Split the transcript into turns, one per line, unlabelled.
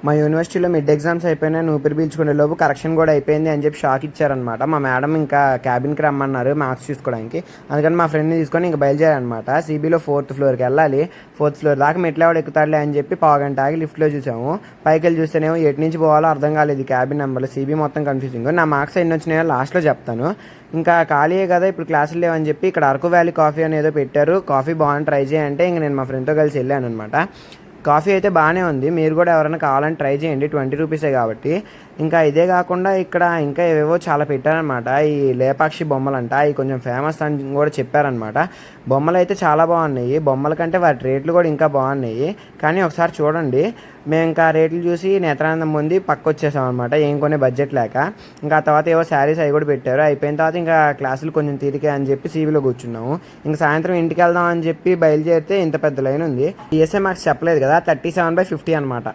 మా యూనివర్సిటీలో mid exams అయిపోయినాయి, ఊపిరి పీల్చుకునే లోపు కరెక్షన్ కూడా అయిపోయింది అని చెప్పి షాక్ ఇచ్చారనమాట. మా మేడం ఇంకా క్యాబిన్కి రమ్మన్నారు మార్క్స్ చూసుకోవడానికి. అందుకని మా ఫ్రెండ్ని తీసుకొని ఇంకా బయలుదేరారనమాట. సిబీలో 4th ఫ్లోర్కి వెళ్ళాలి. 4th ఫ్లోర్ దాకా మెట్లు ఎవడు ఎక్కుతాడులే అని చెప్పి పావుగంట ఆగి లిఫ్ట్లో చూసాము. పైకి వెళ్ళి చూస్తేనేమో ఎటు నుంచి పోవాలో అర్థం కాలేదు. క్యాబిన్ నెంబర్లు సిబీ మొత్తం కన్ఫ్యూజింగ్. నా మార్క్స్ ఎన్ని వచ్చినాయో లాస్ట్లో చెప్తాను. ఇంకా ఖాళీయే కదా ఇప్పుడు క్లాసులు లేవని చెప్పి ఇక్కడ అరకు వ్యాలీ కాఫీ అనేదో పెట్టారు. కాఫీ బాగుంది, ట్రై చేయంటే ఇంక నేను మా ఫ్రెండ్తో కలిసి వెళ్ళాను అనమాట. కాఫీ అయితే బాగానే ఉంది, మీరు కూడా ఎవరైనా కావాలని ట్రై చేయండి, 20 రూపీసే కాబట్టి. ఇంకా ఇదే కాకుండా ఇక్కడ ఇంకా ఏవేవో చాలా పెట్టారనమాట. ఈ లేపాక్షి బొమ్మలంట, అవి కొంచెం ఫేమస్ అని కూడా చెప్పారనమాట. బొమ్మలు అయితే చాలా బాగున్నాయి, బొమ్మల కంటే వాటి రేట్లు కూడా ఇంకా బాగున్నాయి. కానీ ఒకసారి చూడండి. మేము ఇంకా రేట్లు చూసి నేత్రానందం పొంది పక్క వచ్చేసాం అనమాట, ఏం కొనే బడ్జెట్ లేక. ఇంకా తర్వాత ఏవో శారీస్ అవి కూడా పెట్టారు. అయిపోయిన తర్వాత ఇంకా క్లాసులు కొంచెం తీరికే అని చెప్పి సీవీలో కూర్చున్నాము. ఇంకా సాయంత్రం ఇంటికి వెళ్దాం అని చెప్పి బయలుదేరితే ఇంత పెద్ద లైన్ ఉంది. ఈఎస్ఐ మార్క్స్ చెప్పలేదు కదా, 37/50 అనమాట.